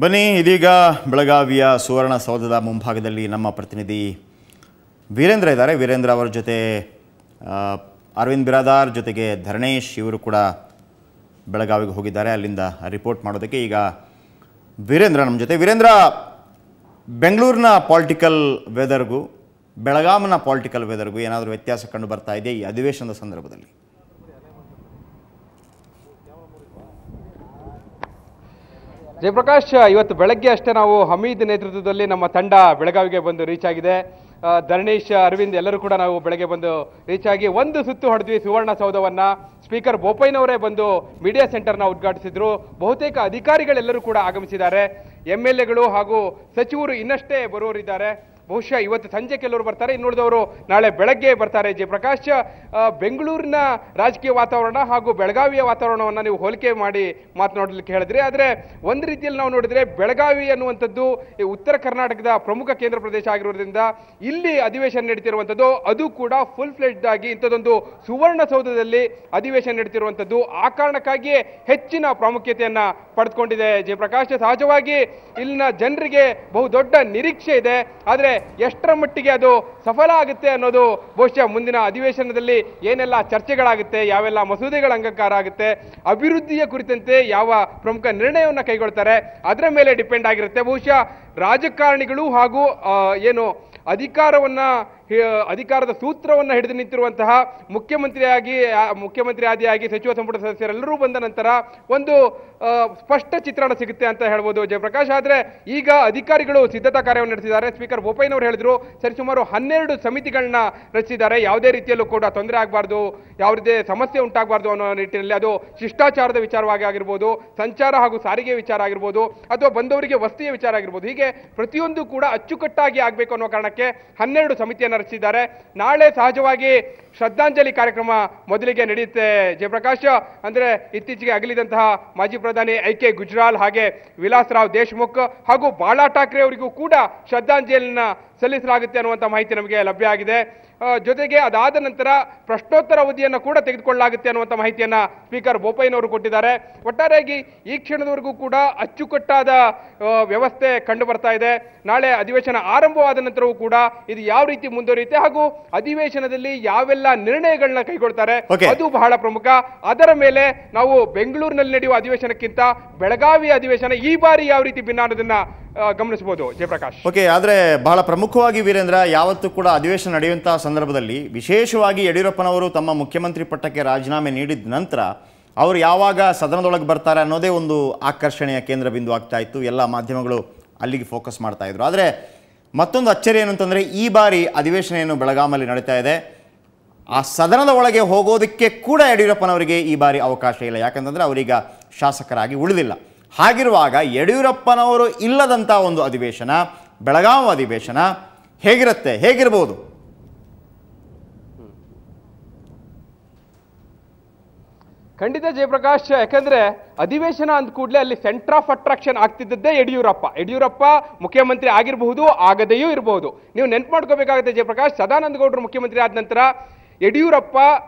ಬನ್ನಿ ಇದೀಗ ಬೆಳಗಾವಿಯ ಸುವರ್ಣಸೌಧದ ಮುಂಭಾಗದಲ್ಲಿ ನಮ್ಮ ಪ್ರತಿನಿಧಿ ವೀರೇಂದ್ರ ಇದ್ದಾರೆ. ವೀರೇಂದ್ರ ಅವರ ಜೊತೆ ಅರವಿಂದ್ ಬಿರಾದಾರ್ ಜೊತೆಗೆ ಧರಣೇಶ್ ಇವರು ಕೂಡ ಬೆಳಗಾವಿಗೆ ಹೋಗಿದ್ದಾರೆ ಅಲ್ಲಿಂದ ರಿಪೋರ್ಟ್ ಮಾಡೋದಕ್ಕೆ. ಈಗ ವೀರೇಂದ್ರ ನಮ್ಮ ಜೊತೆ. ವೀರೇಂದ್ರ, ಬೆಂಗಳೂರಿನ ಪೊಲಿಟಿಕಲ್ ವೆದರ್ಗೂ ಬೆಳಗಾವಿನ ಪೊಲಿಟಿಕಲ್ ವೆದರ್ಗೂ ಏನಾದರೂ ವ್ಯತ್ಯಾಸ ಕಂಡು ಬರ್ತಾ ಇದೆ ಈ ಅಧಿವೇಶನದ ಸಂದರ್ಭದಲ್ಲಿ? ಜಯಪ್ರಕಾಶ್, ಇವತ್ತು ಬೆಳಗ್ಗೆ ಅಷ್ಟೇ ನಾವು ಹಮೀದ್ ನೇತೃತ್ವದಲ್ಲಿ ನಮ್ಮ ತಂಡ ಬೆಳಗಾವಿಗೆ ಬಂದು ರೀಚ್ ಆಗಿದೆ. ಧರಣೇಶ್, ಅರವಿಂದ್ ಎಲ್ಲರೂ ಕೂಡ ನಾವು ಬೆಳಗ್ಗೆ ಬಂದು ರೀಚ್ ಆಗಿ ಒಂದು ಸುತ್ತು ಹೊಡೆದ್ವಿ ಸುವರ್ಣಸೌಧವನ್ನ. ಸ್ಪೀಕರ್ ಬೋಪಯ್ಯನವರೇ ಬಂದು ಮೀಡಿಯಾ ಸೆಂಟರ್ನ ಉದ್ಘಾಟಿಸಿದ್ರು. ಬಹುತೇಕ ಅಧಿಕಾರಿಗಳೆಲ್ಲರೂ ಕೂಡ ಆಗಮಿಸಿದ್ದಾರೆ. MLAಗಳು ಹಾಗೂ ಸಚಿವರು ಇನ್ನಷ್ಟೇ ಬರುವವರಿದ್ದಾರೆ. ಬಹುಶಃ ಇವತ್ತು ಸಂಜೆ ಕೆಲವರು ಬರ್ತಾರೆ, ಇನ್ನುಳಿದವರು ನಾಳೆ ಬೆಳಗ್ಗೆ ಬರ್ತಾರೆ. ಜಯಪ್ರಕಾಶ್, ಬೆಂಗಳೂರಿನ ರಾಜಕೀಯ ವಾತಾವರಣ ಹಾಗೂ ಬೆಳಗಾವಿಯ ವಾತಾವರಣವನ್ನು ನೀವು ಹೋಲಿಕೆ ಮಾಡಿ ಮಾತನಾಡಲಿಕ್ಕೆ ಹೇಳಿದ್ರಿ. ಆದರೆ ಒಂದು ರೀತಿಯಲ್ಲಿ ನಾವು ನೋಡಿದ್ರೆ ಬೆಳಗಾವಿ ಅನ್ನುವಂಥದ್ದು ಉತ್ತರ ಕರ್ನಾಟಕದ ಪ್ರಮುಖ ಕೇಂದ್ರ ಪ್ರದೇಶ ಆಗಿರೋದ್ರಿಂದ ಇಲ್ಲಿ ಅಧಿವೇಶನ ನಡೀತಿರುವಂಥದ್ದು ಅದು ಕೂಡ ಫುಲ್ ಫ್ಲೆಡ್ಜ್ ಆಗಿ ಇಂಥದ್ದೊಂದು ಸುವರ್ಣಸೌಧದಲ್ಲಿ ಅಧಿವೇಶನ ನಡೀತಿರುವಂಥದ್ದು ಆ ಕಾರಣಕ್ಕಾಗಿಯೇ ಹೆಚ್ಚಿನ ಪ್ರಾಮುಖ್ಯತೆಯನ್ನ ಪಡೆದುಕೊಂಡಿದೆ. ಜಯಪ್ರಕಾಶ್, ಸಹಜವಾಗಿ ಇಲ್ಲಿನ ಜನರಿಗೆ ಬಹುದೊಡ್ಡ ನಿರೀಕ್ಷೆ ಇದೆ. ಆದರೆ ಎಷ್ಟರ ಮಟ್ಟಿಗೆ ಅದು ಸಫಲ ಆಗುತ್ತೆ ಅನ್ನೋದು ಬಹುಶಃ ಮುಂದಿನ ಅಧಿವೇಶನದಲ್ಲಿ ಏನೆಲ್ಲ ಚರ್ಚೆಗಳಾಗುತ್ತೆ, ಯಾವೆಲ್ಲ ಮಸೂದೆಗಳ ಅಂಗೀಕಾರ ಆಗುತ್ತೆ, ಅಭಿವೃದ್ಧಿಯ ಕುರಿತಂತೆ ಯಾವ ಪ್ರಮುಖ ನಿರ್ಣಯವನ್ನು ಕೈಗೊಳ್ತಾರೆ ಅದರ ಮೇಲೆ ಡಿಪೆಂಡ್ ಆಗಿರುತ್ತೆ. ಬಹುಶಃ ರಾಜಕಾರಣಿಗಳು ಹಾಗೂ ಅಧಿಕಾರದ ಸೂತ್ರವನ್ನು ಹಿಡಿದು ನಿಂತಿರುವಂತಹ ಮುಖ್ಯಮಂತ್ರಿ ಆದಿಯಾಗಿ ಸಚಿವ ಸಂಪುಟ ಸದಸ್ಯರೆಲ್ಲರೂ ಬಂದ ನಂತರ ಒಂದು ಸ್ಪಷ್ಟ ಚಿತ್ರಣ ಸಿಗುತ್ತೆ ಅಂತ ಹೇಳ್ಬೋದು ಜಯಪ್ರಕಾಶ್. ಆದ್ರೆ ಈಗ ಅಧಿಕಾರಿಗಳು ಸಿದ್ಧತಾ ಕಾರ್ಯವನ್ನು ನಡೆಸಿದ್ದಾರೆ. ಸ್ಪೀಕರ್ ಬೋಪಯ್ಯನವರು ಹೇಳಿದ್ರು ಸರಿಸುಮಾರು 12 ಸಮಿತಿಗಳನ್ನ ರಚಿಸಿದ್ದಾರೆ. ಯಾವುದೇ ರೀತಿಯಲ್ಲೂ ಕೂಡ ತೊಂದರೆ ಆಗಬಾರ್ದು, ಯಾವುದೇ ಸಮಸ್ಯೆ ಉಂಟಾಗಬಾರ್ದು ಅನ್ನೋ ನಿಟ್ಟಿನಲ್ಲಿ, ಅದು ಶಿಷ್ಟಾಚಾರದ ವಿಚಾರವಾಗಿ ಆಗಿರ್ಬೋದು, ಸಂಚಾರ ಹಾಗೂ ಸಾರಿಗೆ ವಿಚಾರ ಆಗಿರ್ಬೋದು, ಅಥವಾ ಬಂದವರಿಗೆ ವಸತಿಯ ವಿಚಾರ ಆಗಿರ್ಬೋದು, ಹೀಗೆ ಪ್ರತಿಯೊಂದು ಕೂಡ ಅಚ್ಚುಕಟ್ಟಾಗಿ ಆಗಬೇಕು ಅನ್ನೋ ಕಾರಣಕ್ಕೆ 12 ಸಮಿತಿಯನ್ನು ರಚಿಸಿದ್ದಾರೆ. ನಾಳೆ ಸಹಜವಾಗಿ ಶ್ರದ್ಧಾಂಜಲಿ ಕಾರ್ಯಕ್ರಮ ಮೊದಲಿಗೆ ನಡೆಯುತ್ತೆ ಜಯಪ್ರಕಾಶ್. ಅಂದ್ರೆ ಇತ್ತೀಚೆಗೆ ಅಗಲಿದಂತಹ ಮಾಜಿ ಪ್ರಧಾನಿ IK ಗುಜ್ರಾಲ್ ಹಾಗೆ ವಿಲಾಸ್ ರಾವ್ ದೇಶ್ಮುಖ್ ಹಾಗೂ ಬಾಳಾ ಠಾಕ್ರೆ ಅವರಿಗೂ ಕೂಡ ಶ್ರದ್ಧಾಂಜಲಿಯನ್ನ ಸಲ್ಲಿಸಲಾಗುತ್ತೆ ಅನ್ನುವಂಥ ಮಾಹಿತಿ ನಮಗೆ ಲಭ್ಯ ಆಗಿದೆ. ಜೊತೆಗೆ ಅದಾದ ನಂತರ ಪ್ರಶ್ನೋತ್ತರ ಅವಧಿಯನ್ನು ಕೂಡ ತೆಗೆದುಕೊಳ್ಳಲಾಗುತ್ತೆ ಅನ್ನುವಂಥ ಮಾಹಿತಿಯನ್ನ ಸ್ಪೀಕರ್ ಬೋಪಯ್ಯನವರು ಕೊಟ್ಟಿದ್ದಾರೆ. ಒಟ್ಟಾರೆಯಾಗಿ ಈ ಕ್ಷಣದವರೆಗೂ ಕೂಡ ಅಚ್ಚುಕಟ್ಟಾದ ವ್ಯವಸ್ಥೆ ಕಂಡು ಬರ್ತಾ ಇದೆ. ನಾಳೆ ಅಧಿವೇಶನ ಆರಂಭವಾದ ನಂತರವೂ ಕೂಡ ಇದು ಯಾವ ರೀತಿ ಮುಂದುವರಿಯುತ್ತೆ ಹಾಗೂ ಅಧಿವೇಶನದಲ್ಲಿ ಯಾವೆಲ್ಲ ನಿರ್ಣಯಗಳನ್ನ ಕೈಗೊಳ್ತಾರೆ ಅದು ಬಹಳ ಪ್ರಮುಖ. ಅದರ ಮೇಲೆ ನಾವು ಬೆಂಗಳೂರಿನಲ್ಲಿ ನಡೆಯುವ ಅಧಿವೇಶನಕ್ಕಿಂತ ಬೆಳಗಾವಿ ಅಧಿವೇಶನ ಈ ಬಾರಿ ಯಾವ ರೀತಿ ಭಿನ್ನ ಅನ್ನೋದನ್ನ ಗಮನಿಸಬಹುದು ಜಯಪ್ರಕಾಶ್. ಓಕೆ, ಆದರೆ ಬಹಳ ಪ್ರಮುಖವಾಗಿ ವೀರೇಂದ್ರ, ಯಾವತ್ತೂ ಕೂಡ ಅಧಿವೇಶನ ನಡೆಯುವಂತಹ ಸಂದರ್ಭದಲ್ಲಿ ವಿಶೇಷವಾಗಿ ಯಡಿಯೂರಪ್ಪನವರು ತಮ್ಮ ಮುಖ್ಯಮಂತ್ರಿ ಪಟ್ಟಕ್ಕೆ ರಾಜೀನಾಮೆ ನೀಡಿದ ನಂತರ ಅವರು ಯಾವಾಗ ಸದನದೊಳಗೆ ಬರ್ತಾರೆ ಅನ್ನೋದೇ ಒಂದು ಆಕರ್ಷಣೆಯ ಕೇಂದ್ರ ಬಿಂದು ಆಗ್ತಾ ಇತ್ತು. ಎಲ್ಲ ಮಾಧ್ಯಮಗಳು ಅಲ್ಲಿಗೆ ಫೋಕಸ್ ಮಾಡ್ತಾ ಇದ್ರು. ಆದರೆ ಮತ್ತೊಂದು ಅಚ್ಚರಿ ಏನು ಅಂತಂದರೆ, ಈ ಬಾರಿ ಅಧಿವೇಶನ ಏನು ಬೆಳಗಾಮಲ್ಲಿ ನಡೀತಾ ಇದೆ, ಆ ಸದನದ ಒಳಗೆ ಹೋಗೋದಕ್ಕೆ ಕೂಡ ಯಡಿಯೂರಪ್ಪನವರಿಗೆ ಈ ಬಾರಿ ಅವಕಾಶ ಇಲ್ಲ. ಯಾಕಂತಂದರೆ ಅವರೀಗ ಶಾಸಕರಾಗಿ ಉಳಿದಿಲ್ಲ. ಹಾಗಿರುವಾಗ ಯಡಿಯೂರಪ್ಪನವರು ಇಲ್ಲದಂಥ ಒಂದು ಅಧಿವೇಶನ, ಬೆಳಗಾವಿ ಅಧಿವೇಶನ ಹೇಗಿರುತ್ತೆ, ಹೇಗಿರ್ಬೋದು? ಖಂಡಿತ ಜಯಪ್ರಕಾಶ್, ಯಾಕಂದ್ರೆ ಅಧಿವೇಶನ ಅಂದ ಕೂಡಲೇ ಅಲ್ಲಿ ಸೆಂಟರ್ ಆಫ್ ಅಟ್ರಾಕ್ಷನ್ ಆಗ್ತಿದ್ದದ್ದೇ ಯಡಿಯೂರಪ್ಪ ಮುಖ್ಯಮಂತ್ರಿ ಆಗಿರಬಹುದು, ಆಗದೆಯೂ ಇರಬಹುದು. ನೀವು ನೆನ್ಪು ಮಾಡ್ಕೋಬೇಕಾಗುತ್ತೆ ಜಯಪ್ರಕಾಶ್, ಸದಾನಂದ ಗೌಡರು ಮುಖ್ಯಮಂತ್ರಿ ಆದ ನಂತರ ಯಡಿಯೂರಪ್ಪ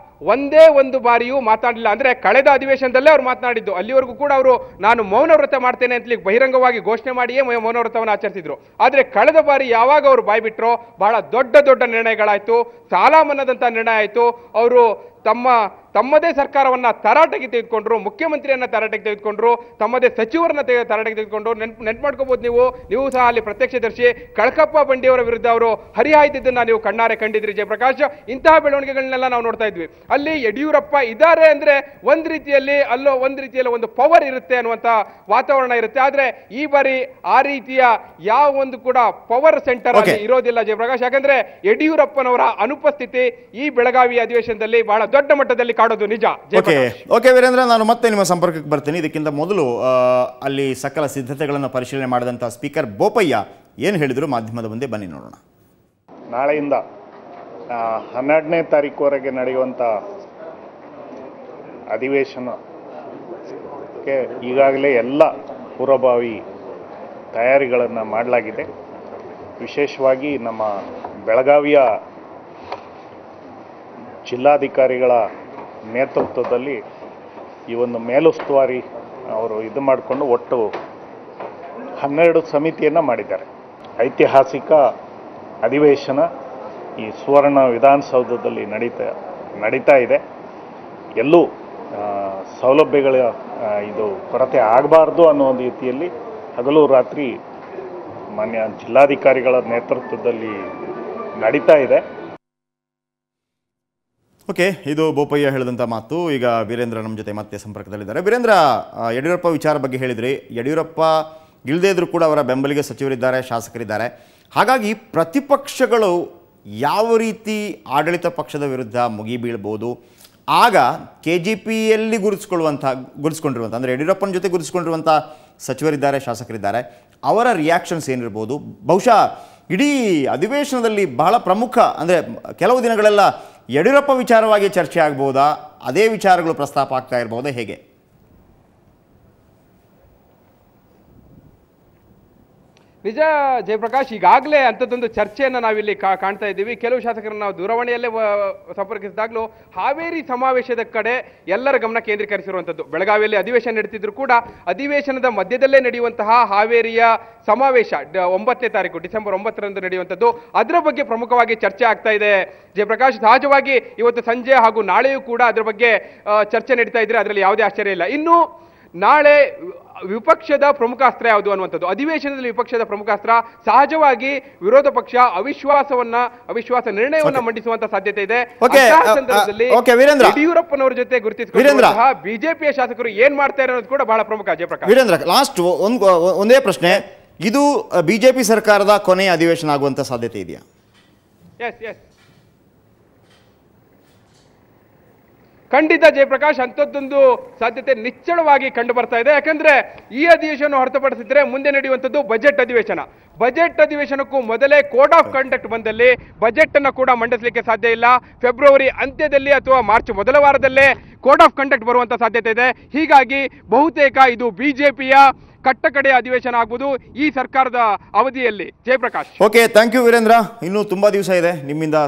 ಒಂದೇ ಒಂದು ಬಾರಿಯೂ ಮಾತಾಡಲಿಲ್ಲ. ಅಂದ್ರೆ ಕಳೆದ ಅಧಿವೇಶನದಲ್ಲೇ ಅವ್ರು ಮಾತನಾಡಿದ್ದು. ಅಲ್ಲಿವರೆಗೂ ಕೂಡ ಅವರು ನಾನು ಮೌನ ವ್ರತ ಮಾಡ್ತೇನೆ ಅಂತ ಬಹಿರಂಗವಾಗಿ ಘೋಷಣೆ ಮಾಡಿಯೇ ಮೌನ ವ್ರತವನ್ನು ಆಚರಿಸಿದ್ರು. ಆದ್ರೆ ಕಳೆದ ಬಾರಿ ಯಾವಾಗ ಅವರು ಬಾಯ್ಬಿಟ್ರೋ ಬಹಳ ದೊಡ್ಡ ನಿರ್ಣಯಗಳಾಯ್ತು. ಸಾಲ ಮನ್ನಾದಂತ ನಿರ್ಣಯ ಆಯ್ತು. ಅವರು ತಮ್ಮದೇ ಸರ್ಕಾರವನ್ನ ತರಾಟೆಗೆ ತೆಗೆದುಕೊಂಡ್ರು, ಮುಖ್ಯಮಂತ್ರಿಯನ್ನ ತರಾಟೆಗೆ ತೆಗೆದುಕೊಂಡ್ರು, ತಮ್ಮದೇ ಸಚಿವರನ್ನ ತರಾಟೆಗೆ ತೆಗೆದುಕೊಂಡ್ರು. ನೆನ್ಪು ಮಾಡ್ಕೋಬಹುದು ನೀವು ಸಹ ಅಲ್ಲಿ ಪ್ರತ್ಯಕ್ಷದರ್ಶಿ. ಕಳಕಪ್ಪ ಬಂಡಿಯವರ ವಿರುದ್ಧ ಅವರು ಹರಿಹಾಯ್ದಿದ್ದನ್ನ ನೀವು ಕಣ್ಣಾರೆ ಕಂಡಿದ್ರಿ ಜಯಪ್ರಕಾಶ್. ಇಂತಹ ಬೆಳವಣಿಗೆಗಳನ್ನೆಲ್ಲ ನಾವು ನೋಡ್ತಾ ಇದ್ವಿ. ಅಲ್ಲಿ ಯಡಿಯೂರಪ್ಪ ಇದ್ದಾರೆ ಅಂದ್ರೆ ಒಂದ್ ರೀತಿಯಲ್ಲಿ ಒಂದು ಪವರ್ ಇರುತ್ತೆ ಅನ್ನುವಂತ ವಾತಾವರಣ ಇರುತ್ತೆ. ಆದ್ರೆ ಈ ಬಾರಿ ಆ ರೀತಿಯ ಯಾವ ಒಂದು ಕೂಡ ಪವರ್ ಸೆಂಟರ್ ಇರೋದಿಲ್ಲ ಜಯಪ್ರಕಾಶ್. ಯಾಕಂದ್ರೆ ಯಡಿಯೂರಪ್ಪನವರ ಅನುಪಸ್ಥಿತಿ ಈ ಬೆಳಗಾವಿ ಅಧಿವೇಶನದಲ್ಲಿ ಬಹಳ ದೊಡ್ಡ ಮಟ್ಟದಲ್ಲಿ ಕಾಡೋದು ನಿಜ. ಓಕೆ ವೀರೇಂದ್ರ, ನಾನು ಮತ್ತೆ ನಿಮ್ಮ ಸಂಪರ್ಕಕ್ಕೆ ಬರ್ತೀನಿ. ಇದಕ್ಕಿಂತ ಮೊದಲು ಅಲ್ಲಿ ಸಕಲ ಸಿದ್ಧತೆಗಳನ್ನು ಪರಿಶೀಲನೆ ಮಾಡಿದಂಥ ಸ್ಪೀಕರ್ ಬೋಪಯ್ಯ ಏನು ಹೇಳಿದ್ರು ಮಾಧ್ಯಮದ ಮುಂದೆ ಬನ್ನಿ ನೋಡೋಣ. ನಾಳೆಯಿಂದ 12ನೇ ತಾರೀಕುವರೆಗೆ ನಡೆಯುವಂಥ ಅಧಿವೇಶನಕ್ಕೆ ಈಗಾಗಲೇ ಎಲ್ಲ ಪೂರ್ವಭಾವಿ ತಯಾರಿಗಳನ್ನು ಮಾಡಲಾಗಿದೆ. ವಿಶೇಷವಾಗಿ ನಮ್ಮ ಬೆಳಗಾವಿಯ ಜಿಲ್ಲಾಧಿಕಾರಿಗಳ ನೇತೃತ್ವದಲ್ಲಿ ಈ ಒಂದು ಮೇಲುಸ್ತುವಾರಿ ಅವರು ಇದು ಮಾಡಿಕೊಂಡು ಒಟ್ಟು 12 ಸಮಿತಿಯನ್ನು ಮಾಡಿದ್ದಾರೆ. ಐತಿಹಾಸಿಕ ಅಧಿವೇಶನ ಈ ಸುವರ್ಣ ವಿಧಾನಸೌಧದಲ್ಲಿ ನಡೀತಾ ಇದೆ. ಎಲ್ಲೂ ಸೌಲಭ್ಯಗಳ ಇದು ಕೊರತೆ ಆಗಬಾರ್ದು ಅನ್ನೋ ರೀತಿಯಲ್ಲಿ ಹಗಲು ರಾತ್ರಿ ಮಾನ್ಯ ಜಿಲ್ಲಾಧಿಕಾರಿಗಳ ನೇತೃತ್ವದಲ್ಲಿ ನಡೀತಾ ಇದೆ. ಓಕೆ, ಇದು ಬೋಪಯ್ಯ ಹೇಳಿದಂಥ ಮಾತು. ಈಗ ವೀರೇಂದ್ರ ನಮ್ಮ ಜೊತೆ ಮತ್ತೆ ಸಂಪರ್ಕದಲ್ಲಿದ್ದಾರೆ. ವೀರೇಂದ್ರ, ಯಡಿಯೂರಪ್ಪ ವಿಚಾರ ಬಗ್ಗೆ ಹೇಳಿದ್ರಿ. ಯಡಿಯೂರಪ್ಪ ಇಲ್ಲದೇ ಇದ್ರೂ ಕೂಡ ಅವರ ಬೆಂಬಲಿಗೆ ಸಚಿವರಿದ್ದಾರೆ, ಶಾಸಕರಿದ್ದಾರೆ. ಹಾಗಾಗಿ ಪ್ರತಿಪಕ್ಷಗಳು ಯಾವ ರೀತಿ ಆಡಳಿತ ಪಕ್ಷದ ವಿರುದ್ಧ ಮುಗಿಬೀಳ್ಬೋದು? ಆಗ KGPಯಲ್ಲಿ ಗುರುತಿಸ್ಕೊಂಡಿರುವಂಥ ಅಂದರೆ ಯಡಿಯೂರಪ್ಪನ ಜೊತೆ ಗುರುತಿಸ್ಕೊಂಡಿರುವಂಥ ಸಚಿವರಿದ್ದಾರೆ, ಶಾಸಕರಿದ್ದಾರೆ, ಅವರ ರಿಯಾಕ್ಷನ್ಸ್ ಏನಿರ್ಬೋದು? ಬಹುಶಃ ಇಡೀ ಅಧಿವೇಶನದಲ್ಲಿ ಬಹಳ ಪ್ರಮುಖ ಅಂದರೆ ಕೆಲವು ದಿನಗಳೆಲ್ಲ ಯಡಿಯೂರಪ್ಪ ವಿಚಾರವಾಗಿ ಚರ್ಚೆ ಆಗ್ಬೋದಾ? ಅದೇ ವಿಚಾರಗಳು ಪ್ರಸ್ತಾಪ ಆಗ್ತಾ ಇರ್ಬೋದಾ? ಹೇಗೆ? ನಿಜ ಜಯಪ್ರಕಾಶ್, ಈಗಾಗಲೇ ಅಂಥದ್ದೊಂದು ಚರ್ಚೆಯನ್ನು ನಾವಿಲ್ಲಿ ಕಾಣ್ತಾ ಇದ್ದೀವಿ. ಕೆಲವು ಶಾಸಕರನ್ನು ನಾವು ದೂರವಾಣಿಯಲ್ಲೇ ಸಂಪರ್ಕಿಸಿದಾಗಲೂ ಹಾವೇರಿ ಸಮಾವೇಶದ ಕಡೆ ಎಲ್ಲರ ಗಮನ ಕೇಂದ್ರೀಕರಿಸಿರುವಂಥದ್ದು. ಬೆಳಗಾವಿಯಲ್ಲಿ ಅಧಿವೇಶನ ನಡೀತಿದ್ರು ಕೂಡ ಅಧಿವೇಶನದ ಮಧ್ಯದಲ್ಲೇ ನಡೆಯುವಂತಹ ಹಾವೇರಿಯ ಸಮಾವೇಶ 9ನೇ ತಾರೀಕು ಡಿಸೆಂಬರ್ 9ರಂದು ನಡೆಯುವಂಥದ್ದು, ಅದರ ಬಗ್ಗೆ ಪ್ರಮುಖವಾಗಿ ಚರ್ಚೆ ಆಗ್ತಾ ಇದೆ ಜಯಪ್ರಕಾಶ್. ಸಹಜವಾಗಿ ಇವತ್ತು ಸಂಜೆ ಹಾಗೂ ನಾಳೆಯೂ ಕೂಡ ಅದರ ಬಗ್ಗೆ ಚರ್ಚೆ ನಡೀತಾ ಇದ್ರೆ ಅದರಲ್ಲಿ ಯಾವುದೇ ಆಶ್ಚರ್ಯ ಇಲ್ಲ. ಇನ್ನು ನಾಳೆ ವಿಪಕ್ಷದ ಪ್ರಮುಖ ಅಸ್ತ್ರ ಯಾವುದು ಅನ್ನುವಂಥದ್ದು. ಅಧಿವೇಶನದಲ್ಲಿ ವಿಪಕ್ಷದ ಪ್ರಮುಖ ಅಸ್ತ್ರ ಸಹಜವಾಗಿ ವಿರೋಧ ಪಕ್ಷ ಅವಿಶ್ವಾಸ ನಿರ್ಣಯವನ್ನ ಮಂಡಿಸುವಂತ ಸಾಧ್ಯತೆ ಇದೆ. ಸಂದರ್ಭದಲ್ಲಿ ಯಡಿಯೂರಪ್ಪನವರ ಜೊತೆ ಗುರುತಿಸಿಕೊಂಡಂತಹ ಬಿಜೆಪಿಯ ಶಾಸಕರು ಏನ್ ಮಾಡ್ತಾರೆ ಅನ್ನೋದು ಕೂಡ ಬಹಳ ಪ್ರಮುಖ. ಜಯಪ್ರಕಾಶ್, ವೀರೇಂದ್ರ, ಲಾಸ್ಟ್ ಒಂದೇ ಪ್ರಶ್ನೆ, ಇದು ಬಿಜೆಪಿ ಸರ್ಕಾರದ ಕೊನೆಯ ಅಧಿವೇಶನ ಆಗುವಂತ ಸಾಧ್ಯತೆ ಇದೆಯಾ? ಎಸ್, ಖಂಡಿತ ಜಯಪ್ರಕಾಶ್, ಅಂಥದ್ದೊಂದು ಸಾಧ್ಯತೆ ನಿಶ್ಚಳವಾಗಿ ಕಂಡು ಬರ್ತಾ ಇದೆ. ಯಾಕಂದ್ರೆ ಈ ಅಧಿವೇಶನ ಹೊರತುಪಡಿಸಿದ್ರೆ ಮುಂದೆ ನಡೆಯುವಂಥದ್ದು ಬಜೆಟ್ ಅಧಿವೇಶನ. ಬಜೆಟ್ ಅಧಿವೇಶನಕ್ಕೂ ಮೊದಲೇ ಕೋಡ್ ಆಫ್ ಕಂಡಕ್ಟ್ ಬಂದಲ್ಲಿ ಬಜೆಟ್ ಅನ್ನು ಕೂಡ ಮಂಡಿಸಲಿಕ್ಕೆ ಸಾಧ್ಯ ಇಲ್ಲ. ಫೆಬ್ರವರಿ ಅಂತ್ಯದಲ್ಲಿ ಅಥವಾ ಮಾರ್ಚ್ ಮೊದಲ ವಾರದಲ್ಲೇ ಕೋಡ್ ಆಫ್ ಕಂಡಕ್ಟ್ ಬರುವಂತ ಸಾಧ್ಯತೆ ಇದೆ. ಹೀಗಾಗಿ ಬಹುತೇಕ ಇದು ಬಿಜೆಪಿಯ ಕಟ್ಟಕಡೆಯ ಅಧಿವೇಶನ ಆಗ್ಬೋದು ಈ ಸರ್ಕಾರದ ಅವಧಿಯಲ್ಲಿ. Jayaprakash, okay, thank you Veerendra. ಇನ್ನೂ ತುಂಬಾ ದಿವಸ ಇದೆ ನಿಮ್ಮಿಂದ